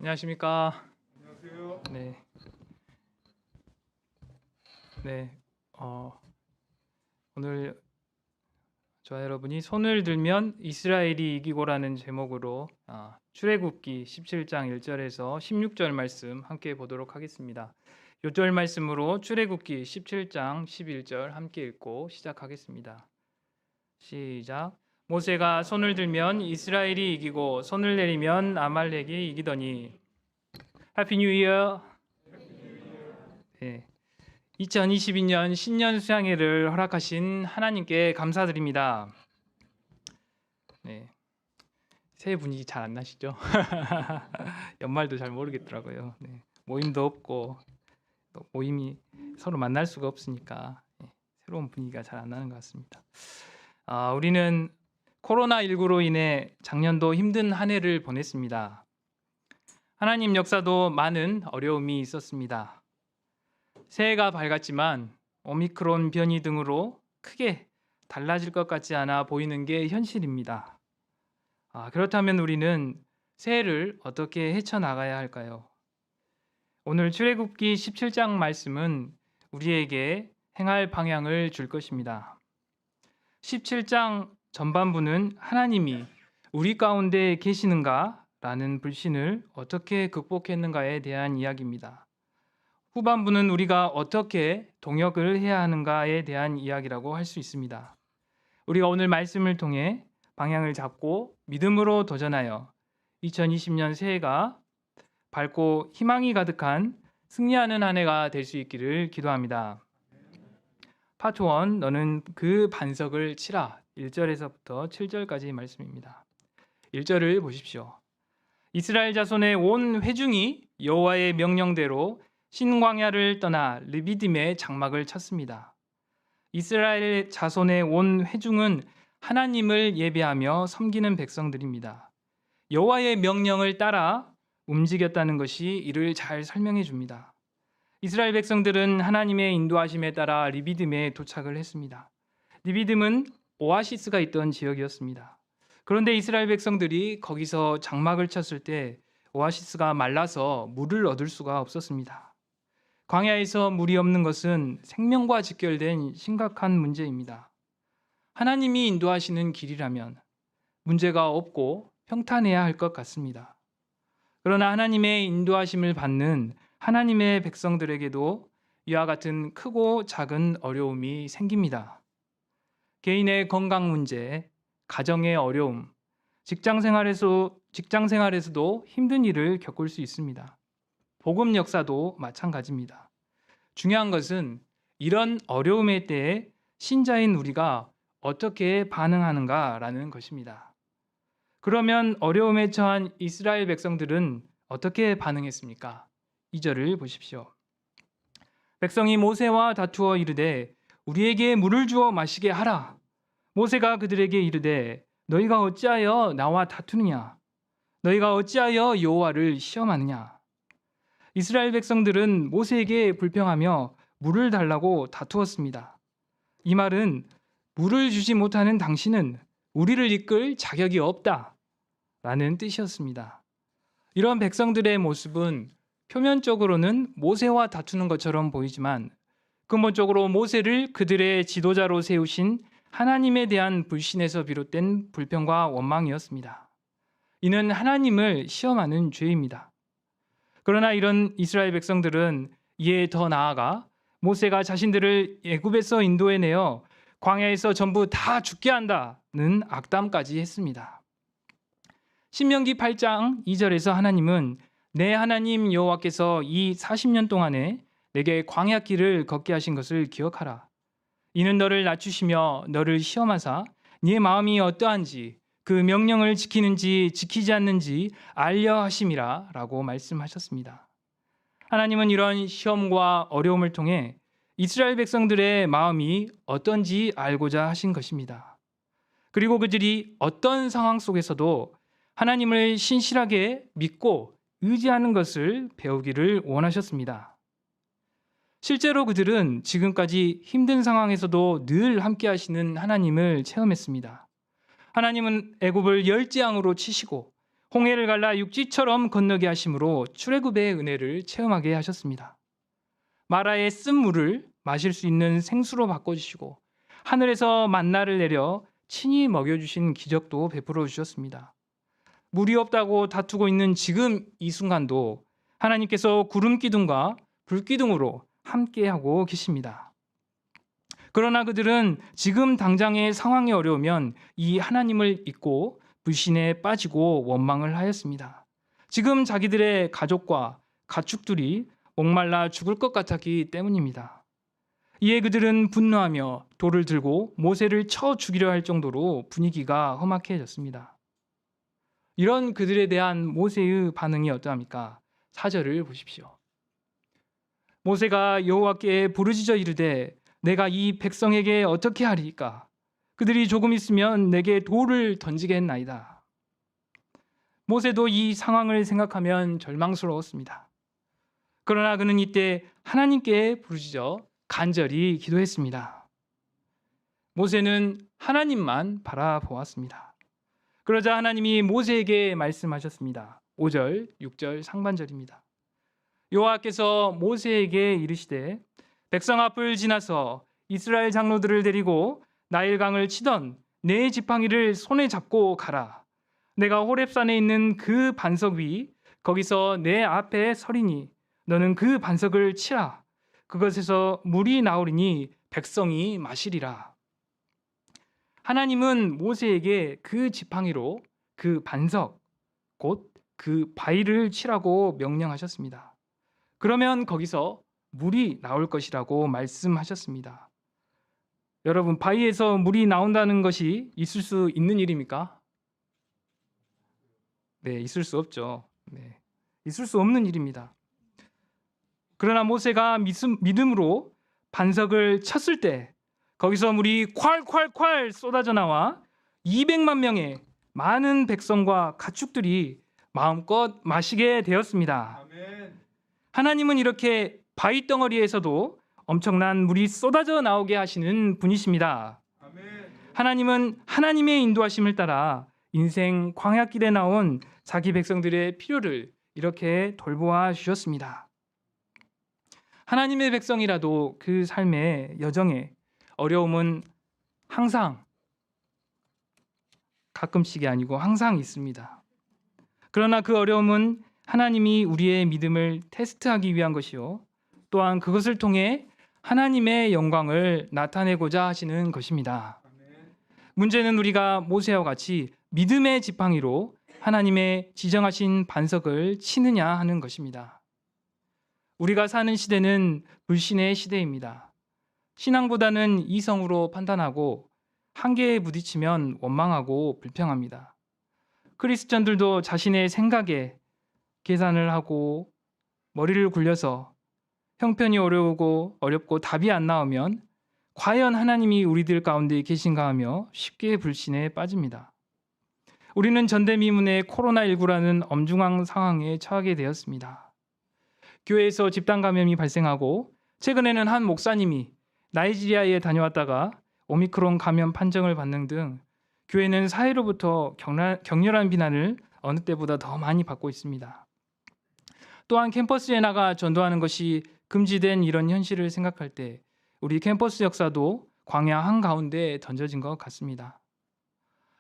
안녕하십니까? 안녕하세요. 네, 네. 오늘 저와 여러분이 손을 들면 이스라엘이 이기고라는 제목으로 출애굽기 17장 1절에서 16절 말씀 함께 보도록 하겠습니다. 요절 말씀으로 출애굽기 17장 11절 함께 읽고 시작하겠습니다. 시작. 모세가 손을 들면 이스라엘이 이기고 손을 내리면 아말렉이 이기더니. 해피 뉴 이어. 네. 2022년 신년 수양회를 허락하신 하나님께 감사드립니다. 네. 새해 분위기 잘 안 나시죠? 연말도 잘 모르겠더라고요. 네. 모임도 없고 또 모임이 서로 만날 수가 없으니까 새로운 분위기가 잘 안 나는 것 같습니다. 우리는 코로나19로 인해 작년도 힘든 한 해를 보냈습니다. 하나님 역사도 많은 어려움이 있었습니다. 새해가 밝았지만 오미크론 변이 등으로 크게 달라질 것 같지 않아 보이는 게 현실입니다. 그렇다면 우리는 새해를 어떻게 헤쳐나가야 할까요? 오늘 출애굽기 17장 말씀은 우리에게 행할 방향을 줄 것입니다. 17장 전반부는 하나님이 우리 가운데 계시는가? 라는 불신을 어떻게 극복했는가에 대한 이야기입니다. 후반부는 우리가 어떻게 동역을 해야 하는가에 대한 이야기라고 할 수 있습니다. 우리가 오늘 말씀을 통해 방향을 잡고 믿음으로 도전하여 2020년 새해가 밝고 희망이 가득한 승리하는 한 해가 될 수 있기를 기도합니다. 파트 1, 너는 그 반석을 치라. 1절에서부터 7절까지 말씀입니다. 1절을 보십시오. 이스라엘 자손의 온 회중이 여호와의 명령대로 신광야를 떠나 르비딤의 장막을 쳤습니다. 이스라엘 자손의 온 회중은 하나님을 예배하며 섬기는 백성들입니다. 여호와의 명령을 따라 움직였다는 것이 이를 잘 설명해 줍니다. 이스라엘 백성들은 하나님의 인도하심에 따라 르비딤에 도착을 했습니다. 르비딤은 오아시스가 있던 지역이었습니다. 그런데 이스라엘 백성들이 거기서 장막을 쳤을 때 오아시스가 말라서 물을 얻을 수가 없었습니다. 광야에서 물이 없는 것은 생명과 직결된 심각한 문제입니다. 하나님이 인도하시는 길이라면 문제가 없고 평탄해야 할 것 같습니다. 그러나 하나님의 인도하심을 받는 하나님의 백성들에게도 이와 같은 크고 작은 어려움이 생깁니다. 개인의 건강 문제, 가정의 어려움, 직장 생활에서도 힘든 일을 겪을 수 있습니다. 복음 역사도 마찬가지입니다. 중요한 것은 이런 어려움의 때에 신자인 우리가 어떻게 반응하는가라는 것입니다. 그러면 어려움에 처한 이스라엘 백성들은 어떻게 반응했습니까? 2절을 보십시오. 백성이 모세와 다투어 이르되 우리에게 물을 주어 마시게 하라. 모세가 그들에게 이르되 너희가 어찌하여 나와 다투느냐? 너희가 어찌하여 여호와를 시험하느냐? 이스라엘 백성들은 모세에게 불평하며 물을 달라고 다투었습니다. 이 말은 물을 주지 못하는 당신은 우리를 이끌 자격이 없다 라는 뜻이었습니다. 이런 백성들의 모습은 표면적으로는 모세와 다투는 것처럼 보이지만 근본적으로 모세를 그들의 지도자로 세우신 하나님에 대한 불신에서 비롯된 불평과 원망이었습니다. 이는 하나님을 시험하는 죄입니다. 그러나 이런 이스라엘 백성들은 이에 더 나아가 모세가 자신들을 애굽에서 인도해내어 광야에서 전부 다 죽게 한다는 악담까지 했습니다. 신명기 8장 2절에서 하나님은 내 하나님 여호와께서 이 40년 동안에 내게 광야길을 걷게 하신 것을 기억하라. 이는 너를 낮추시며 너를 시험하사 네 마음이 어떠한지 그 명령을 지키는지 지키지 않는지 알려 하심이라 라고 말씀하셨습니다. 하나님은 이런 시험과 어려움을 통해 이스라엘 백성들의 마음이 어떤지 알고자 하신 것입니다. 그리고 그들이 어떤 상황 속에서도 하나님을 신실하게 믿고 의지하는 것을 배우기를 원하셨습니다. 실제로 그들은 지금까지 힘든 상황에서도 늘 함께 하시는 하나님을 체험했습니다. 하나님은 애굽을 열재앙으로 치시고 홍해를 갈라 육지처럼 건너게 하심으로 출애굽의 은혜를 체험하게 하셨습니다. 마라의 쓴 물을 마실 수 있는 생수로 바꿔주시고 하늘에서 만나를 내려 친히 먹여주신 기적도 베풀어 주셨습니다. 물이 없다고 다투고 있는 지금 이 순간도 하나님께서 구름 기둥과 불 기둥으로 함께하고 계십니다. 그러나 그들은 지금 당장의 상황이 어려우면 이 하나님을 잊고 불신에 빠지고 원망을 하였습니다. 지금 자기들의 가족과 가축들이 목말라 죽을 것 같았기 때문입니다. 이에 그들은 분노하며 돌을 들고 모세를 쳐 죽이려 할 정도로 분위기가 험악해졌습니다. 이런 그들에 대한 모세의 반응이 어떠합니까? 4절을 보십시오. 모세가 여호와께 부르짖어 이르되 내가 이 백성에게 어떻게 하리이까? 그들이 조금 있으면 내게 돌을 던지겠나이다. 모세도 이 상황을 생각하면 절망스러웠습니다. 그러나 그는 이때 하나님께 부르짖어 간절히 기도했습니다. 모세는 하나님만 바라보았습니다. 그러자 하나님이 모세에게 말씀하셨습니다. 5절, 6절 상반절입니다. 여호와께서 모세에게 이르시되 백성 앞을 지나서 이스라엘 장로들을 데리고 나일강을 치던 네 지팡이를 손에 잡고 가라. 내가 호렙산에 있는 그 반석 위 거기서 내 앞에 서리니 너는 그 반석을 치라. 그것에서 물이 나오리니 백성이 마시리라. 하나님은 모세에게 그 지팡이로 그 반석 곧 그 바위를 치라고 명령하셨습니다. 그러면 거기서 물이 나올 것이라고 말씀하셨습니다. 여러분, 바위에서 물이 나온다는 것이 있을 수 있는 일입니까? 네, 있을 수 없죠. 네, 있을 수 없는 일입니다. 그러나 모세가 믿음으로 반석을 쳤을 때 거기서 물이 콸콸콸 쏟아져 나와 200만 명의 많은 백성과 가축들이 마음껏 마시게 되었습니다. 아멘. 하나님은 이렇게 바위 덩어리에서도 엄청난 물이 쏟아져 나오게 하시는 분이십니다. 아멘. 하나님은 하나님의 인도하심을 따라 인생 광야길에 나온 자기 백성들의 필요를 이렇게 돌보아 주셨습니다. 하나님의 백성이라도 그 삶의 여정에 어려움은 항상 가끔씩이 아니고 항상 있습니다. 그러나 그 어려움은 하나님이 우리의 믿음을 테스트하기 위한 것이요 또한 그것을 통해 하나님의 영광을 나타내고자 하시는 것입니다. 아멘. 문제는 우리가 모세와 같이 믿음의 지팡이로 하나님의 지정하신 반석을 치느냐 하는 것입니다. 우리가 사는 시대는 불신의 시대입니다. 신앙보다는 이성으로 판단하고 한계에 부딪히면 원망하고 불평합니다. 크리스천들도 자신의 생각에 계산을 하고 머리를 굴려서 형편이 어렵고 답이 안 나오면 과연 하나님이 우리들 가운데 계신가 하며 쉽게 불신에 빠집니다. 우리는 전대미문의 코로나19라는 엄중한 상황에 처하게 되었습니다. 교회에서 집단 감염이 발생하고 최근에는 한 목사님이 나이지리아에 다녀왔다가 오미크론 감염 판정을 받는 등 교회는 사회로부터 격렬한 비난을 어느 때보다 더 많이 받고 있습니다. 또한 캠퍼스에 나가 전도하는 것이 금지된 이런 현실을 생각할 때 우리 캠퍼스 역사도 광야 한가운데 던져진 것 같습니다.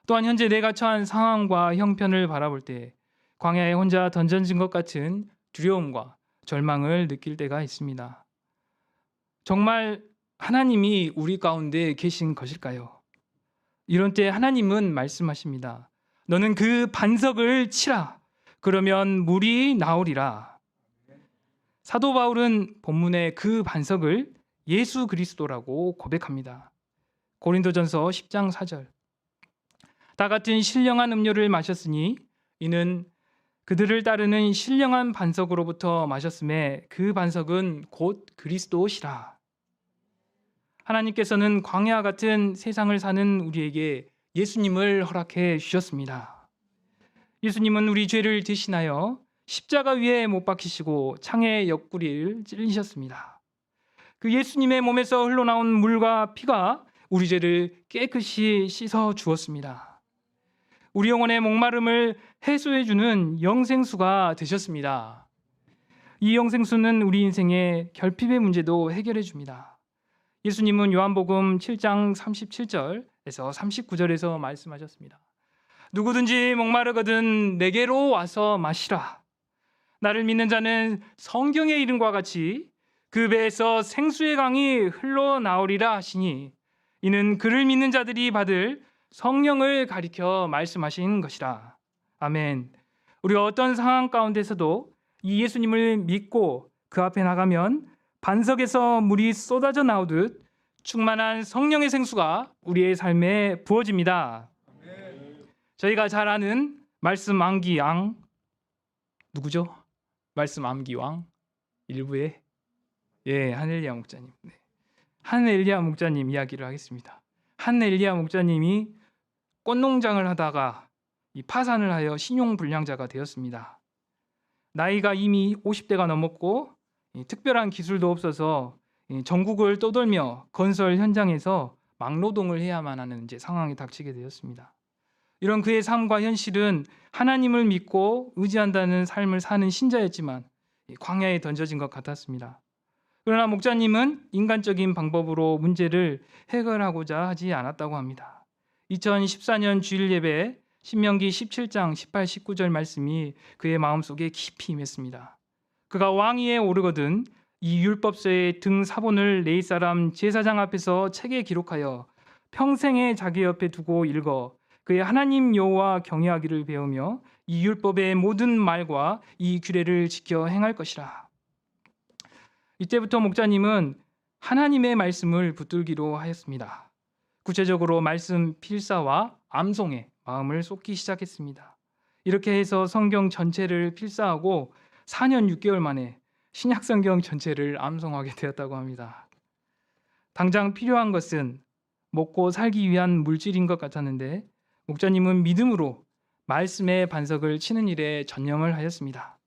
또한 현재 내가 처한 상황과 형편을 바라볼 때 광야에 혼자 던져진 것 같은 두려움과 절망을 느낄 때가 있습니다. 정말 하나님이 우리 가운데 계신 것일까요? 이런 때 하나님은 말씀하십니다. 너는 그 반석을 치라. 그러면 물이 나오리라. 사도 바울은 본문의 그 반석을 예수 그리스도라고 고백합니다. 고린도전서 10장 4절. 다 같은 신령한 음료를 마셨으니 이는 그들을 따르는 신령한 반석으로부터 마셨음에 그 반석은 곧 그리스도시라. 하나님께서는 광야 같은 세상을 사는 우리에게 예수님을 허락해 주셨습니다. 예수님은 우리 죄를 대신하여 십자가 위에 못 박히시고 창의 옆구리를 찔리셨습니다. 그 예수님의 몸에서 흘러나온 물과 피가 우리 죄를 깨끗이 씻어 주었습니다. 우리 영혼의 목마름을 해소해주는 영생수가 되셨습니다. 이 영생수는 우리 인생의 결핍의 문제도 해결해 줍니다. 예수님은 요한복음 7장 37절에서 39절에서 말씀하셨습니다. 누구든지 목마르거든 내게로 와서 마시라. 나를 믿는 자는 성경의 이름과 같이 그 배에서 생수의 강이 흘러나오리라 하시니 이는 그를 믿는 자들이 받을 성령을 가리켜 말씀하신 것이라. 아멘. 우리가 어떤 상황 가운데서도 이 예수님을 믿고 그 앞에 나가면 반석에서 물이 쏟아져 나오듯 충만한 성령의 생수가 우리의 삶에 부어집니다. 저희가 잘 아는 말씀 암기왕 누구죠? 말씀 암기왕 일부의 한 엘리야 목사님. 한 엘리야 목사님 이야기를 하겠습니다. 한 엘리야 목사님이 꽃농장을 하다가 이 파산을 하여 신용불량자가 되었습니다. 나이가 이미 50대가 넘었고 특별한 기술도 없어서 전국을 떠돌며 건설 현장에서 막노동을 해야만 하는 상황에 닥치게 되었습니다. 이런 그의 삶과 현실은 하나님을 믿고 의지한다는 삶을 사는 신자였지만 광야에 던져진 것 같았습니다. 그러나 목자님은 인간적인 방법으로 문제를 해결하고자 하지 않았다고 합니다. 2014년 주일 예배에 신명기 17장 18, 19절 말씀이 그의 마음속에 깊이 임했습니다. 그가 왕위에 오르거든 이 율법서의 등 사본을 레위 사람 제사장 앞에서 책에 기록하여 평생에 자기 옆에 두고 읽어 그의 하나님 여호와 경외하기를 배우며 이 율법의 모든 말과 이 규례를 지켜 행할 것이라. 이때부터 목자님은 하나님의 말씀을 붙들기로 하였습니다. 구체적으로 말씀 필사와 암송에 마음을 쏟기 시작했습니다. 이렇게 해서 성경 전체를 필사하고 4년 6개월 만에 신약 성경 전체를 암송하게 되었다고 합니다. 당장 필요한 것은 먹고 살기 위한 물질인 것 같았는데 목자님은 믿음으로 말씀의 반석을 치는 일에 전념을 하였습니다.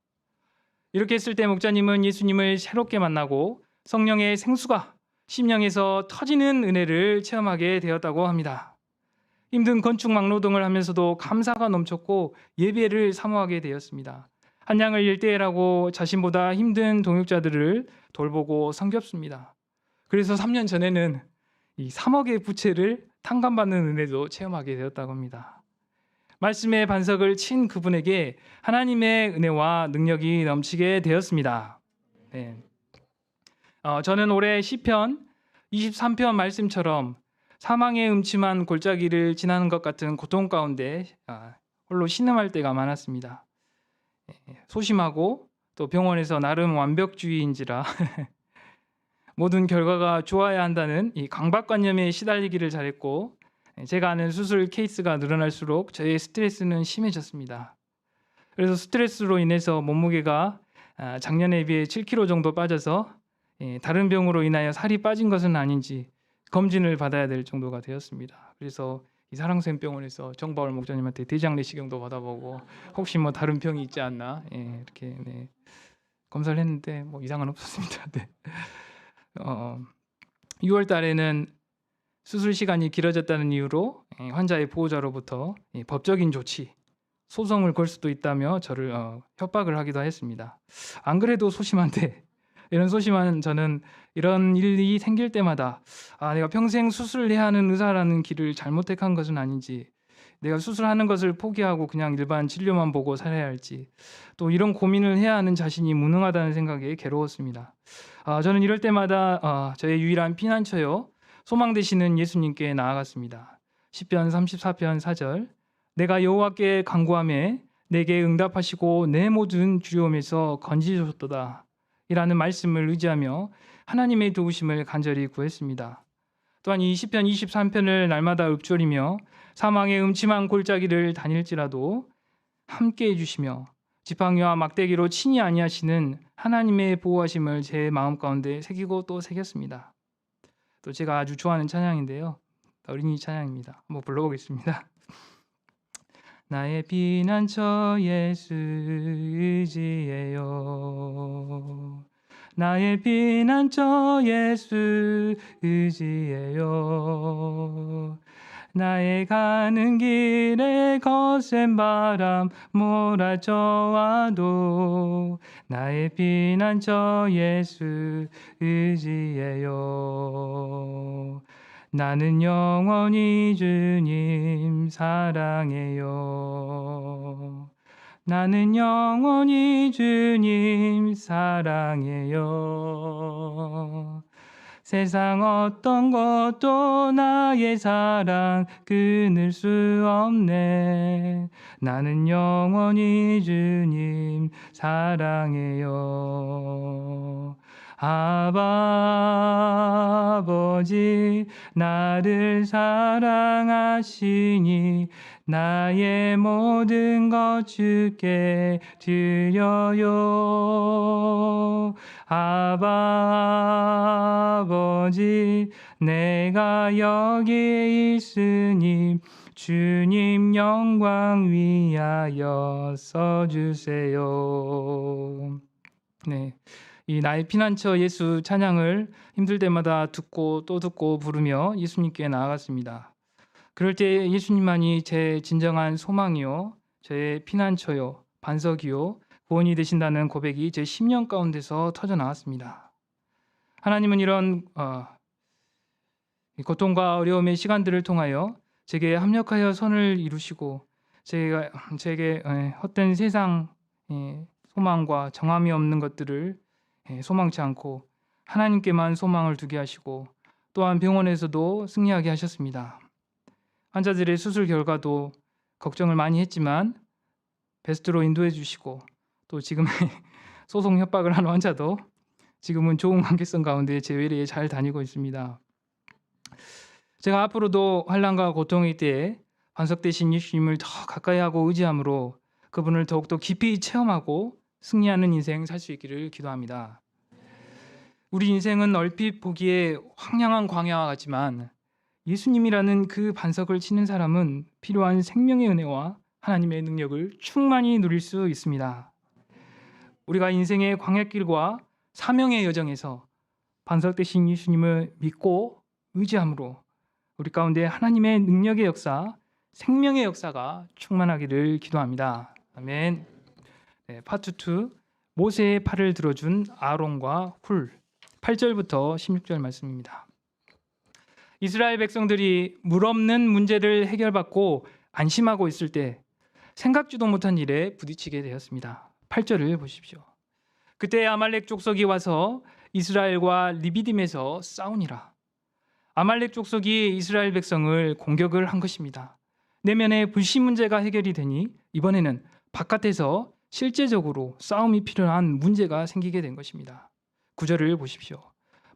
이렇게 했을 때 목자님은 예수님을 새롭게 만나고 성령의 생수가 심령에서 터지는 은혜를 체험하게 되었다고 합니다. 힘든 건축 막노동을 하면서도 감사가 넘쳤고 예배를 사모하게 되었습니다. 한 양을 일대라고 자신보다 힘든 동역자들을 돌보고 섬겼습니다. 그래서 3년 전에는 이 3억의 부채를 탕감받는 은혜도 체험하게 되었다고 합니다. 말씀의 반석을 친 그분에게 하나님의 은혜와 능력이 넘치게 되었습니다. 저는 올해 시편 23편 말씀처럼 사망의 음침한 골짜기를 지나는 것 같은 고통 가운데 홀로 신음할 때가 많았습니다. 소심하고 또 병원에서 나름 완벽주의인지라 모든 결과가 좋아야 한다는 이 강박관념에 시달리기를 잘했고 제가 아는 수술 케이스가 늘어날수록 저의 스트레스는 심해졌습니다. 그래서 스트레스로 인해서 몸무게가 작년에 비해 7kg 정도 빠져서 다른 병으로 인하여 살이 빠진 것은 아닌지 검진을 받아야 될 정도가 되었습니다. 그래서 이 사랑샘 병원에서 정바울 목사님한테 대장 내시경도 받아보고 혹시 뭐 다른 병이 있지 않나 이렇게 검사를 했는데 뭐 이상은 없었습니다. 6월 달에는 수술 시간이 길어졌다는 이유로 환자의 보호자로부터 법적인 조치, 소송을 걸 수도 있다며 저를 협박을 하기도 했습니다. 안 그래도 소심한데 이런 소심한 저는 이런 일이 생길 때마다 내가 평생 수술을 해야 하는 의사라는 길을 잘못 택한 것은 아닌지, 내가 수술하는 것을 포기하고 그냥 일반 진료만 보고 살아야 할지, 또 이런 고민을 해야 하는 자신이 무능하다는 생각에 괴로웠습니다. 저는 이럴 때마다 저의 유일한 피난처요 소망 되시는 예수님께 나아갔습니다. 시편 34편 4절 내가 여호와께 간구하매 내게 응답하시고 내 모든 두려움에서 건지셨도다 이라는 말씀을 의지하며 하나님의 도우심을 간절히 구했습니다. 또한 이 시편 23편을 날마다 읊조리며 사망의 음침한 골짜기를 다닐지라도 함께 해주시며 지팡이와 막대기로 친히 아니하시는 하나님의 보호하심을 제 마음 가운데 새기고 또 새겼습니다. 또 제가 아주 좋아하는 찬양인데요, 어린이 찬양입니다. 한번 불러보겠습니다. 나의 피난처 예수 의지해요. 나의 피난처 예수 의지해요. 나의 가는 길에 거센 바람 몰아쳐와도 나의 피난처 예수 의지해요. 나는 영원히 주님 사랑해요. 나는 영원히 주님 사랑해요. 세상 어떤 것도 나의 사랑 끊을 수 없네. 나는 영원히 주님 사랑해요. 아버지 나를 사랑하시니 나의 모든 것 주께 드려요. 아버지 내가 여기 있으니 주님 영광 위하여 써주세요. 네, 이 나의 피난처 예수 찬양을 힘들 때마다 듣고 또 듣고 부르며 예수님께 나아갔습니다. 그럴 때 예수님만이 제 진정한 소망이요, 제 피난처요, 반석이요, 구원이 되신다는 고백이 제 심령 가운데서 터져 나왔습니다. 하나님은 이런 고통과 어려움의 시간들을 통하여 제게 합력하여 선을 이루시고 제게 헛된 세상 소망과 정함이 없는 것들을 소망치 않고 하나님께만 소망을 두게 하시고 또한 병원에서도 승리하게 하셨습니다. 환자들의 수술 결과도 걱정을 많이 했지만 베스트로 인도해 주시고 또 지금의 소송 협박을 하는 환자도 지금은 좋은 관계성 가운데 제 외래에 잘 다니고 있습니다. 제가 앞으로도 환난과 고통의 때에 반석 되신 예수님을 더 가까이 하고 의지함으로 그분을 더욱더 깊이 체험하고 승리하는 인생 살 수 있기를 기도합니다. 우리 인생은 얼핏 보기에 황량한 광야와 같지만 예수님이라는 그 반석을 치는 사람은 필요한 생명의 은혜와 하나님의 능력을 충만히 누릴 수 있습니다. 우리가 인생의 광야길과 사명의 여정에서 반석 되신 예수님을 믿고 의지함으로 우리 가운데 하나님의 능력의 역사, 생명의 역사가 충만하기를 기도합니다. 아멘. 네, 파트 2, 모세의 팔을 들어준 아론과 훌, 8절부터 16절 말씀입니다. 이스라엘 백성들이 물 없는 문제를 해결받고 안심하고 있을 때 생각지도 못한 일에 부딪히게 되었습니다. 8절을 보십시오. 그때 아말렉 족속이 와서 이스라엘과 리비딤에서 싸우니라. 아말렉 족속이 이스라엘 백성을 공격을 한 것입니다. 내면의 불신 문제가 해결이 되니 이번에는 바깥에서 실제적으로 싸움이 필요한 문제가 생기게 된 것입니다. 9절을 보십시오.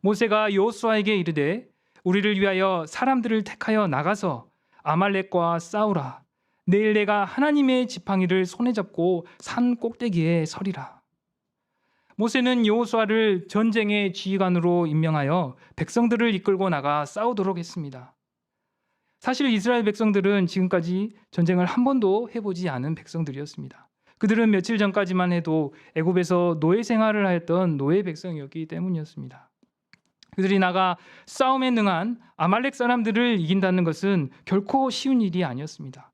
모세가 여호수아에게 이르되 우리를 위하여 사람들을 택하여 나가서 아말렉과 싸우라. 내일 내가 하나님의 지팡이를 손에 잡고 산 꼭대기에 서리라. 모세는 여호수아를 전쟁의 지휘관으로 임명하여 백성들을 이끌고 나가 싸우도록 했습니다. 사실 이스라엘 백성들은 지금까지 전쟁을 한 번도 해보지 않은 백성들이었습니다. 그들은 며칠 전까지만 해도 애굽에서 노예 생활을 하였던 노예 백성이었기 때문이었습니다. 그들이 나가 싸움에 능한 아말렉 사람들을 이긴다는 것은 결코 쉬운 일이 아니었습니다.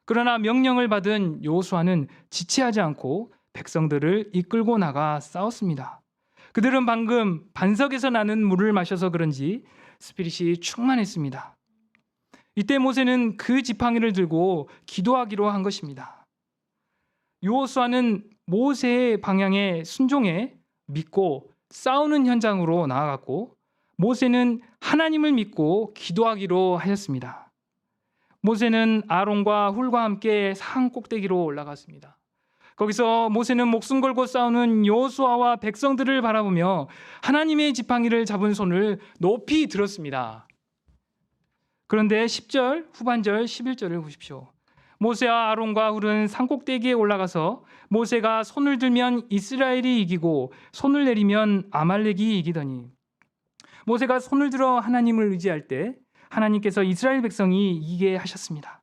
그러나 명령을 받은 여호수아는 지체하지 않고 백성들을 이끌고 나가 싸웠습니다. 그들은 방금 반석에서 나는 물을 마셔서 그런지 스피릿이 충만했습니다. 이때 모세는 그 지팡이를 들고 기도하기로 한 것입니다. 여호수아는 모세의 방향에 순종해 믿고 싸우는 현장으로 나아갔고 모세는 하나님을 믿고 기도하기로 하였습니다. 모세는 아론과 훌과 함께 산 꼭대기로 올라갔습니다. 거기서 모세는 목숨 걸고 싸우는 여호수아와 백성들을 바라보며 하나님의 지팡이를 잡은 손을 높이 들었습니다. 그런데 10절 후반절 11절을 보십시오. 모세와 아론과 훌은 산꼭대기에 올라가서 모세가 손을 들면 이스라엘이 이기고 손을 내리면 아말렉이 이기더니 모세가 손을 들어 하나님을 의지할 때 하나님께서 이스라엘 백성이 이기게 하셨습니다.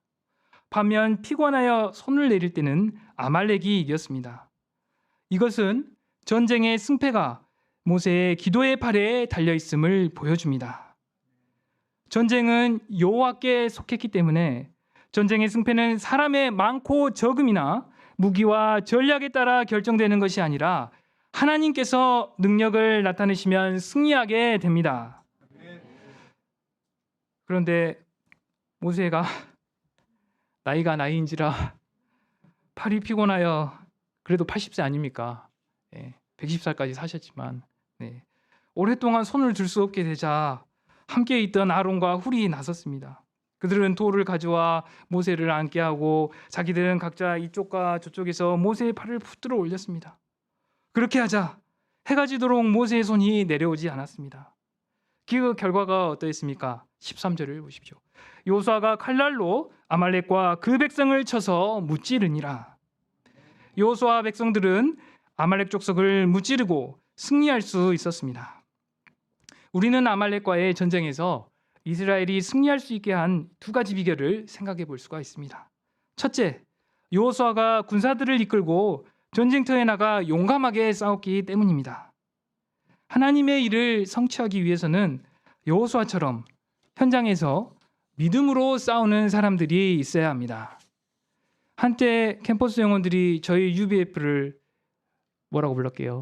반면 피곤하여 손을 내릴 때는 아말렉이 이겼습니다. 이것은 전쟁의 승패가 모세의 기도의 팔에 달려있음을 보여줍니다. 전쟁은 여호와께 속했기 때문에 전쟁의 승패는 사람의 많고 적음이나 무기와 전략에 따라 결정되는 것이 아니라 하나님께서 능력을 나타내시면 승리하게 됩니다. 그런데 모세가 나이가 나이인지라 팔이 피곤하여 그래도 80세 아닙니까? 110살까지 사셨지만 오랫동안 손을 들 수 없게 되자 함께 있던 아론과 훌이 나섰습니다. 그들은 돌을 가져와 모세를 앉게 하고 자기들은 각자 이쪽과 저쪽에서 모세의 팔을 붙들어 올렸습니다. 그렇게 하자 해가 지도록 모세의 손이 내려오지 않았습니다. 그 결과가 어떠했습니까? 13절을 보십시오. 여호수아가 칼날로 아말렉과 그 백성을 쳐서 무찌르니라. 여호수아 백성들은 아말렉 족속을 무찌르고 승리할 수 있었습니다. 우리는 아말렉과의 전쟁에서 이스라엘이 승리할 수 있게 한 두 가지 비결을 생각해 볼 수가 있습니다. 첫째, 여호수아가 군사들을 이끌고 전쟁터에 나가 용감하게 싸웠기 때문입니다. 하나님의 일을 성취하기 위해서는 여호수아처럼 현장에서 믿음으로 싸우는 사람들이 있어야 합니다. 한때 캠퍼스 영혼들이 저희 UBF를 뭐라고 불렀게요?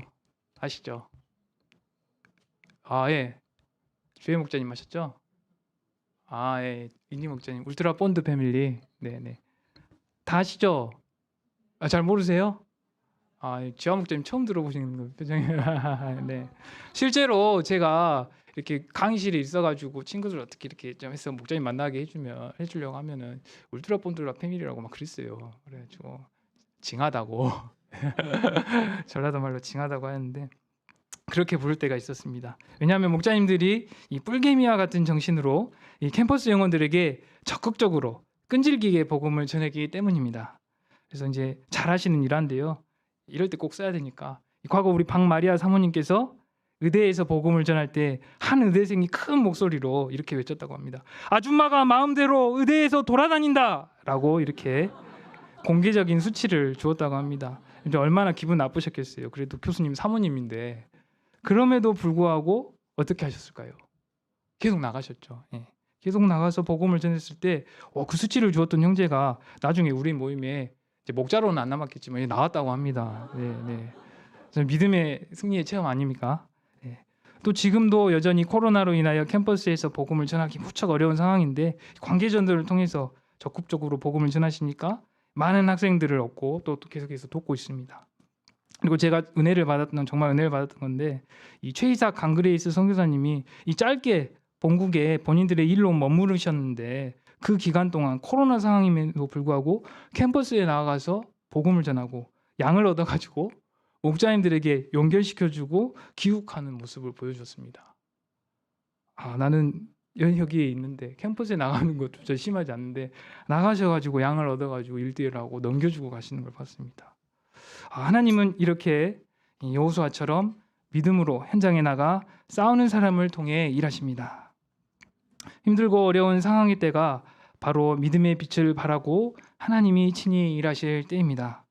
아시죠? 주혜 목자님 하셨죠? 윈니 목자님, 울트라 본드 패밀리. 네네. 다 아시죠? 잘 모르세요? 지화 목자님 처음 들어보시는 거 표정이. 네. 실제로 제가 이렇게 강의실에 있어가지고 친구들 어떻게 이렇게 좀 해서 목자님 만나게 해주려고 하면은 울트라 본드 패밀리라고 막 그랬어요. 그래가지고 징하다고 전라도 말로 징하다고 하는데 그렇게 부를 때가 있었습니다. 왜냐하면 목자님들이 이 뿔개미와 같은 정신으로 이 캠퍼스 영혼들에게 적극적으로 끈질기게 복음을 전하기 때문입니다. 그래서 이제 잘하시는 일한데요. 이럴 때 꼭 써야 되니까. 과거 우리 박마리아 사모님께서 의대에서 복음을 전할 때 한 의대생이 큰 목소리로 이렇게 외쳤다고 합니다. 아줌마가 마음대로 의대에서 돌아다닌다라고 이렇게 공개적인 수치를 주었다고 합니다. 이제 얼마나 기분 나쁘셨겠어요. 그래도 교수님 사모님인데 그럼에도 불구하고 어떻게 하셨을까요? 계속 나가셨죠. 계속 나가서 복음을 전했을 때 그 수치를 주었던 형제가 나중에 우리 모임에 이제 목자로는 안 남았겠지만 나왔다고 합니다. 믿음의 승리의 체험 아닙니까? 또 지금도 여전히 코로나로 인하여 캠퍼스에서 복음을 전하기 무척 어려운 상황인데 관계전들을 통해서 적극적으로 복음을 전하시니까 많은 학생들을 얻고 또 계속해서 돕고 있습니다. 그리고 제가 정말 은혜를 받았던 건데 이 최이삭 강그레이스 선교사님이 이 짧게 본국에 본인들의 일로 머무르셨는데 그 기간 동안 코로나 상황임에도 불구하고 캠퍼스에 나가서 복음을 전하고 양을 얻어가지고 목자님들에게 연결시켜주고 기욱하는 모습을 보여줬습니다. 나는 여기에 있는데 캠퍼스에 나가는 것조차 심하지 않는데 나가셔가지고 양을 얻어가지고 일대일하고 넘겨주고 가시는 걸 봤습니다. 하나님은 이렇게 여호수아처럼 믿음으로 현장에 나가 싸우는 사람을 통해 일하십니다. 힘들고 어려운 상황의 때가 바로 믿음의 빛을 발하고 하나님이 친히 일하실 때입니다.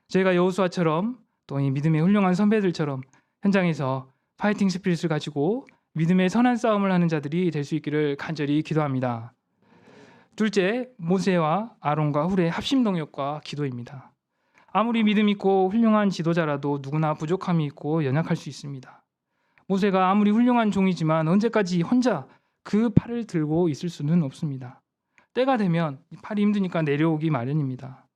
저희가 여호수아처럼 또 이 믿음의 훌륭한 선배들처럼 현장에서 파이팅 스피릿을 가지고 믿음의 선한 싸움을 하는 자들이 될 수 있기를 간절히 기도합니다. 둘째, 모세와 아론과 훌의 합심 동역과 기도입니다. 아무리 믿음 있고 훌륭한 지도자라도 누구나 부족함이 있고 연약할 수 있습니다. 모세가 아무리 훌륭한 종이지만 언제까지 혼자 그 팔을 들고 있을 수는 없습니다. 때가 되면 팔이 힘드니까 내려오기 마련입니다.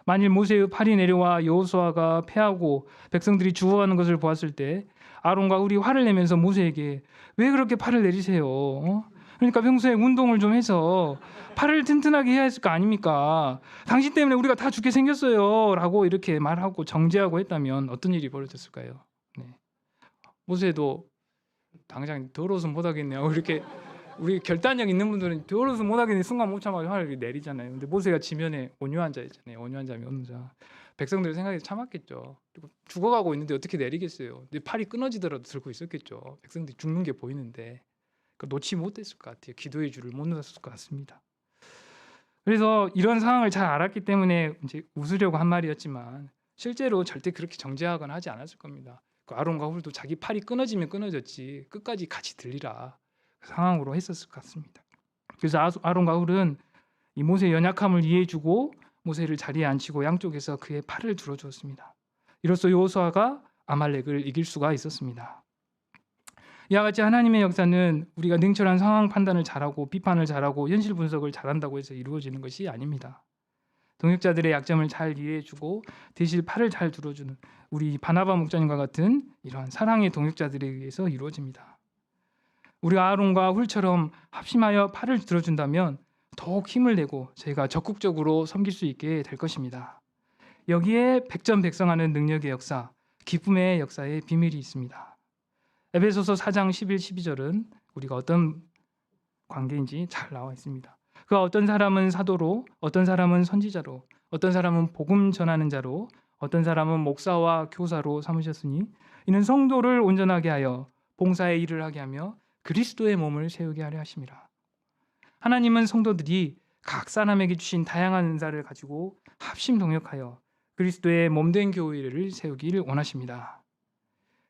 만일 모세의 팔이 내려와 여호수아가 패하고 백성들이 죽어가는 것을 보았을 때 아론과 훌이 화를 내면서 모세에게 왜 그렇게 팔을 내리세요? 그러니까 평소에 운동을 좀 해서 팔을 튼튼하게 해야 했을 거 아닙니까? 당신 때문에 우리가 다 죽게 생겼어요 라고 이렇게 말하고 정죄하고 했다면 어떤 일이 벌어졌을까요? 모세도 당장 더러워서 못하겠네요. 이렇게 우리 결단력 있는 분들은 더러워서 못하겠네 순간 못 참아서 화를 내리잖아요. 근데 모세가 지면에 온유한 자였잖아요. 온유한 자면 어느 자. 백성들 생각해서 참았겠죠. 그리고 죽어가고 있는데 어떻게 내리겠어요. 근데 팔이 끊어지더라도 들고 있었겠죠. 백성들이 죽는 게 보이는데 놓지 못했을 것 같아요. 기도의 줄을 못 놓았을 것 같습니다. 그래서 이런 상황을 잘 알았기 때문에 이제 웃으려고 한 말이었지만 실제로 절대 그렇게 정죄하거나 하지 않았을 겁니다. 그 아론과 훌도 자기 팔이 끊어지면 끊어졌지 끝까지 같이 들리라. 상황으로 했었을 것 같습니다. 그래서 아론과 훌은 이 모세의 연약함을 이해해주고 모세를 자리에 앉히고 양쪽에서 그의 팔을 들어주었습니다. 이로써 여호수아가 아말렉을 이길 수가 있었습니다. 이와 같이 하나님의 역사는 우리가 냉철한 상황 판단을 잘하고 비판을 잘하고 현실 분석을 잘한다고 해서 이루어지는 것이 아닙니다. 동역자들의 약점을 잘 이해해주고 대신 팔을 잘 들어주는 우리 바나바 목자님과 같은 이러한 사랑의 동역자들에 의해서 이루어집니다. 우리가 아론과 훌처럼 합심하여 팔을 들어준다면 더욱 힘을 내고 저희가 적극적으로 섬길 수 있게 될 것입니다. 여기에 백전백승하는 능력의 역사, 기쁨의 역사의 비밀이 있습니다. 에베소서 4장 11, 12절은 우리가 어떤 관계인지 잘 나와 있습니다. 그 어떤 사람은 사도로, 어떤 사람은 선지자로, 어떤 사람은 복음 전하는 자로, 어떤 사람은 목사와 교사로 삼으셨으니 이는 성도를 온전하게 하여 봉사의 일을 하게 하며 그리스도의 몸을 세우게 하려 하심이라. 하나님은 성도들이 각 사람에게 주신 다양한 은사를 가지고 합심 동역하여 그리스도의 몸된 교회를 세우기를 원하십니다.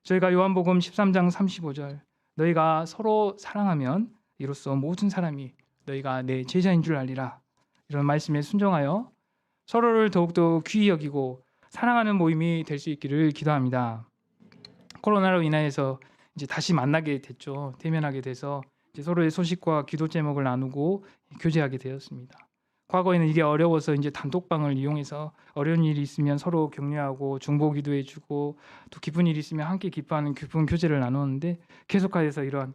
저희가 요한복음 13장 35절 너희가 서로 사랑하면 이로써 모든 사람이 너희가 내 제자인 줄 알리라, 이런 말씀에 순종하여 서로를 더욱더 귀히 여기고 사랑하는 모임이 될 수 있기를 기도합니다. 코로나로 인하여서 이제 다시 만나게 됐죠. 대면하게 돼서 이제 서로의 소식과 기도 제목을 나누고 교제하게 되었습니다. 과거에는 이게 어려워서 이제 단톡방을 이용해서 어려운 일이 있으면 서로 격려하고 중보 기도해주고 또 기쁜 일이 있으면 함께 기뻐하는 기쁜 교제를 나누었는데 계속하여서 이러한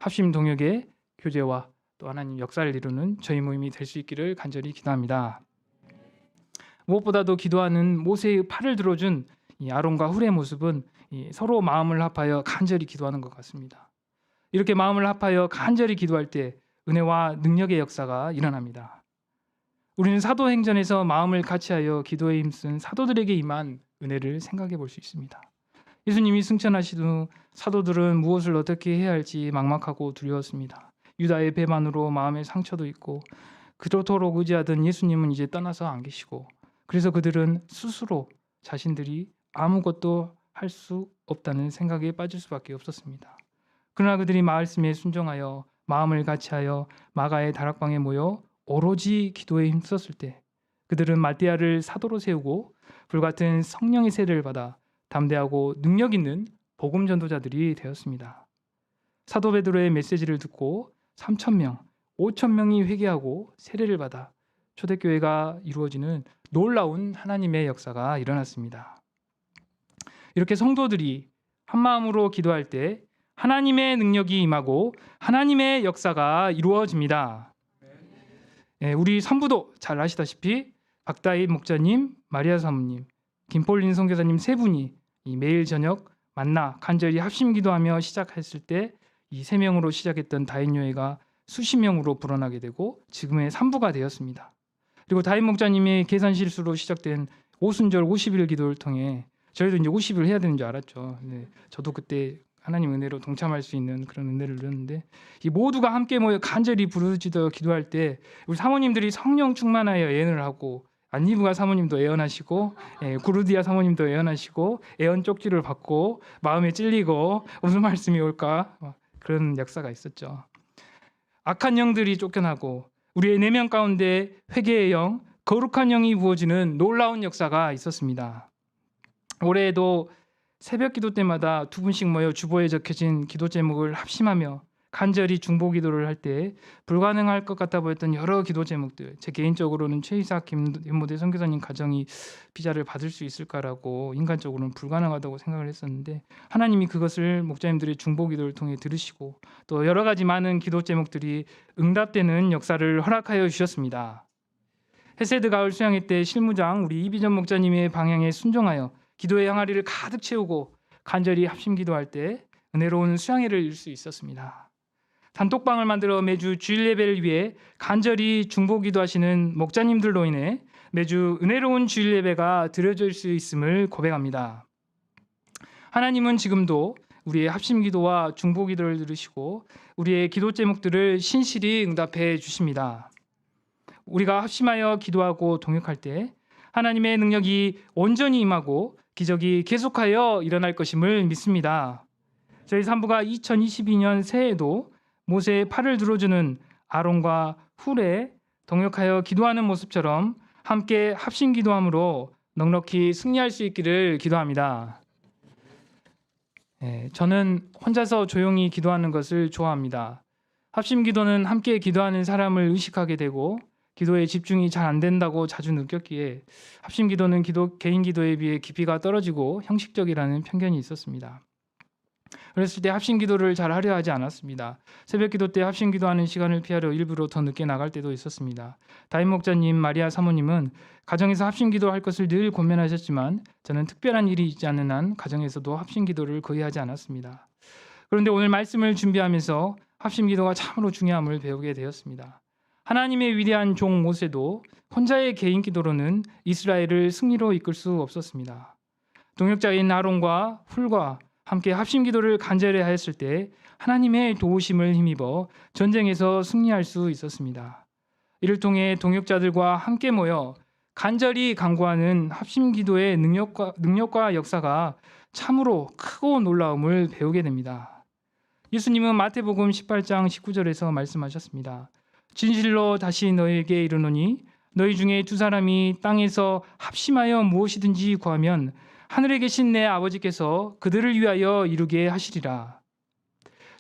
합심 동역의 교제와 또 하나님 역사를 이루는 저희 모임이 될 수 있기를 간절히 기도합니다. 무엇보다도 기도하는 모세의 팔을 들어준 이 아론과 훌의 모습은 서로 마음을 합하여 간절히 기도하는 것 같습니다. 이렇게 마음을 합하여 간절히 기도할 때 은혜와 능력의 역사가 일어납니다. 우리는 사도행전에서 마음을 같이하여 기도에 힘쓴 사도들에게 임한 은혜를 생각해 볼 수 있습니다. 예수님이 승천하신 후 사도들은 무엇을 어떻게 해야 할지 막막하고 두려웠습니다. 유다의 배반으로 마음의 상처도 있고 그토록 의지하던 예수님은 이제 떠나서 안 계시고, 그래서 그들은 스스로 자신들이 아무것도 할 수 없다는 생각에 빠질 수밖에 없었습니다. 그러나 그들이 말씀에 순종하여 마음을 같이하여 마가의 다락방에 모여 오로지 기도에 힘썼을 때 그들은 말띠아를 사도로 세우고 불같은 성령의 세례를 받아 담대하고 능력 있는 복음 전도자들이 되었습니다. 사도 베드로의 메시지를 듣고 3,000명, 5,000명이 회개하고 세례를 받아 초대교회가 이루어지는 놀라운 하나님의 역사가 일어났습니다. 이렇게 성도들이 한마음으로 기도할 때 하나님의 능력이 임하고 하나님의 역사가 이루어집니다. 우리 성부도 잘 아시다시피 박다희 목자님, 마리아 사모님, 김폴린 선교사님 세 분이 매일 저녁 만나 간절히 합심 기도하며 시작했을 때 이 세 명으로 시작했던 다인교회가 수십 명으로 불어나게 되고 지금의 3부가 되었습니다. 그리고 다인 목자님의 계산 실수로 시작된 오순절 50일 기도를 통해 저희도 이제 50일 해야 되는 줄 알았죠. 저도 그때 하나님 은혜로 동참할 수 있는 그런 은혜를 누렸는데 이 모두가 함께 모여 간절히 부르짖어 기도할 때 우리 사모님들이 성령 충만하여 예언을 하고 안니부가 사모님도 예언하시고 구르디아 사모님도 예언하시고 예언 쪽지를 받고 마음에 찔리고 무슨 말씀이 올까 그런 역사가 있었죠. 악한 영들이 쫓겨나고 우리의 내면 가운데 회개의 영, 거룩한 영이 부어지는 놀라운 역사가 있었습니다. 올해에도 새벽 기도 때마다 두 분씩 모여 주보에 적혀진 기도 제목을 합심하며 간절히 중보 기도를 할 때 불가능할 것 같아 보였던 여러 기도 제목들, 제 개인적으로는 최이삭 김모대 선교사님 가정이 비자를 받을 수 있을까라고 인간적으로는 불가능하다고 생각을 했었는데 하나님이 그것을 목자님들의 중보 기도를 통해 들으시고 또 여러 가지 많은 기도 제목들이 응답되는 역사를 허락하여 주셨습니다. 헤세드 가을 수양회 때 실무장 우리 이비전 목자님의 방향에 순종하여 기도의 항아리를 가득 채우고 간절히 합심 기도할 때 은혜로운 수양회를 이룰 수 있었습니다. 단톡방을 만들어 매주 주일 예배를 위해 간절히 중보 기도하시는 목자님들로 인해 매주 은혜로운 주일 예배가 드려질 수 있음을 고백합니다. 하나님은 지금도 우리의 합심 기도와 중보 기도를 들으시고 우리의 기도 제목들을 신실히 응답해 주십니다. 우리가 합심하여 기도하고 동역할 때 하나님의 능력이 온전히 임하고 기적이 계속하여 일어날 것임을 믿습니다. 저희 산부가 2022년 새해에도 모세의 팔을 들어주는 아론과 훌에 동역하여 기도하는 모습처럼 함께 합심 기도함으로 넉넉히 승리할 수 있기를 기도합니다. 저는 혼자서 조용히 기도하는 것을 좋아합니다. 합심 기도는 함께 기도하는 사람을 의식하게 되고 기도에 집중이 잘 안 된다고 자주 느꼈기에 합심 기도는 개인 기도에 비해 깊이가 떨어지고 형식적이라는 편견이 있었습니다. 그랬을 때 합심 기도를 잘 하려 하지 않았습니다. 새벽 기도 때 합심 기도하는 시간을 피하려 일부러 더 늦게 나갈 때도 있었습니다. 다임 목자님, 마리아 사모님은 가정에서 합심 기도할 것을 늘 고민하셨지만 저는 특별한 일이 있지 않는 한 가정에서도 합심 기도를 거의 하지 않았습니다. 그런데 오늘 말씀을 준비하면서 합심 기도가 참으로 중요함을 배우게 되었습니다. 하나님의 위대한 종 모세도 혼자의 개인 기도로는 이스라엘을 승리로 이끌 수 없었습니다. 동역자인 아론과 훌과 함께 합심 기도를 간절히 하였을 때 하나님의 도우심을 힘입어 전쟁에서 승리할 수 있었습니다. 이를 통해 동역자들과 함께 모여 간절히 간구하는 합심 기도의 능력과 역사가 참으로 크고 놀라움을 배우게 됩니다. 예수님은 마태복음 18장 19절에서 말씀하셨습니다. 진실로 다시 너희에게 이르노니 너희 중에 두 사람이 땅에서 합심하여 무엇이든지 구하면 하늘에 계신 내 아버지께서 그들을 위하여 이루게 하시리라.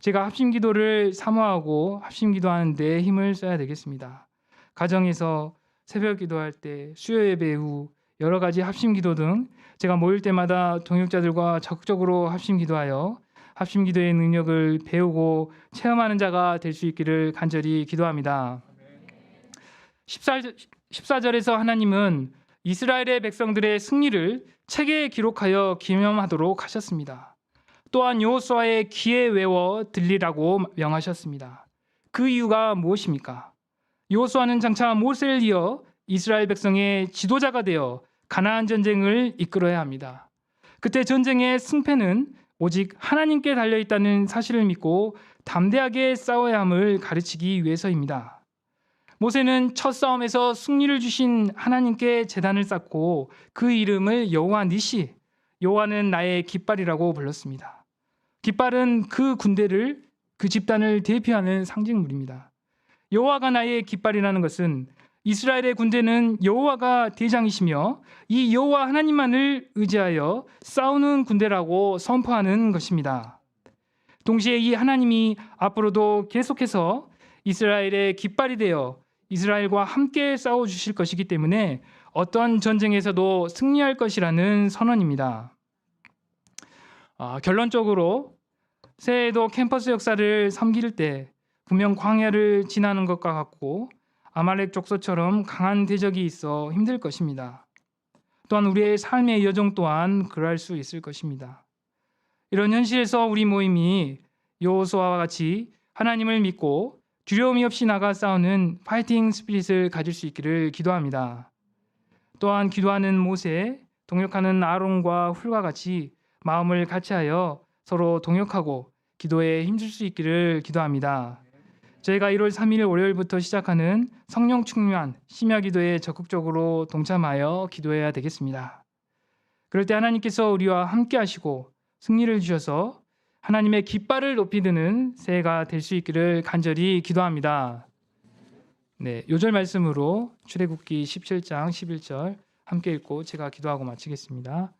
제가 합심 기도를 사모하고 합심 기도하는 데 힘을 써야 되겠습니다. 가정에서 새벽 기도할 때, 수요 예배 후 여러 가지 합심 기도 등 제가 모일 때마다 동역자들과 적극적으로 합심 기도하여 합심 기도의 능력을 배우고 체험하는 자가 될 수 있기를 간절히 기도합니다. 14절에서 하나님은 이스라엘의 백성들의 승리를 책에 기록하여 기념하도록 하셨습니다. 또한 여호수아의 귀에 외워 들리라고 명하셨습니다. 그 이유가 무엇입니까? 여호수아는 장차 모세를 이어 이스라엘 백성의 지도자가 되어 가나안 전쟁을 이끌어야 합니다. 그때 전쟁의 승패는 오직 하나님께 달려있다는 사실을 믿고 담대하게 싸워야 함을 가르치기 위해서입니다. 모세는 첫 싸움에서 승리를 주신 하나님께 제단을 쌓고 그 이름을 여호와 니시, 여호와는 나의 깃발이라고 불렀습니다. 깃발은 그 군대를, 그 집단을 대표하는 상징물입니다. 여호와가 나의 깃발이라는 것은 이스라엘의 군대는 여호와가 대장이시며 이 여호와 하나님만을 의지하여 싸우는 군대라고 선포하는 것입니다. 동시에 이 하나님이 앞으로도 계속해서 이스라엘의 깃발이 되어 이스라엘과 함께 싸워주실 것이기 때문에 어떤 전쟁에서도 승리할 것이라는 선언입니다. 결론적으로 새해에도 캠퍼스 역사를 섬길 때 분명 광야를 지나는 것과 같고 아말렉 족속처럼 강한 대적이 있어 힘들 것입니다. 또한 우리의 삶의 여정 또한 그럴 수 있을 것입니다. 이런 현실에서 우리 모임이 여호수아와 같이 하나님을 믿고 두려움이 없이 나가 싸우는 파이팅 스피릿을 가질 수 있기를 기도합니다. 또한 기도하는 모세, 동역하는 아론과 훌과 같이 마음을 같이하여 서로 동역하고 기도에 힘줄 수 있기를 기도합니다. 저희가 1월 3일 월요일부터 시작하는 성령 충만 심야 기도에 적극적으로 동참하여 기도해야 되겠습니다. 그럴 때 하나님께서 우리와 함께 하시고 승리를 주셔서 하나님의 깃발을 높이 드는 새해가 될 수 있기를 간절히 기도합니다. 요절 말씀으로 출애굽기 17장 11절 함께 읽고 제가 기도하고 마치겠습니다.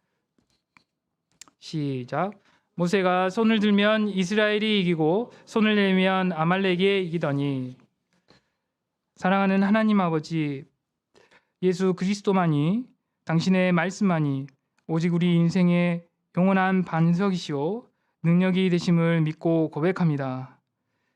시작. 모세가 손을 들면 이스라엘이 이기고 손을 내면 아말렉이 이기더니. 사랑하는 하나님 아버지, 예수 그리스도만이, 당신의 말씀만이 오직 우리 인생의 영원한 반석이시오 능력이 되심을 믿고 고백합니다.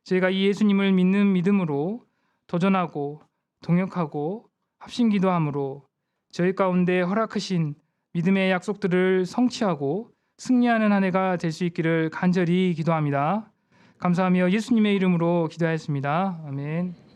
제가 이 예수님을 믿는 믿음으로 도전하고 동역하고 합심 기도함으로 저희 가운데 허락하신 믿음의 약속들을 성취하고 승리하는 한 해가 될 수 있기를 간절히 기도합니다. 감사하며 예수님의 이름으로 기도하였습니다. 아멘.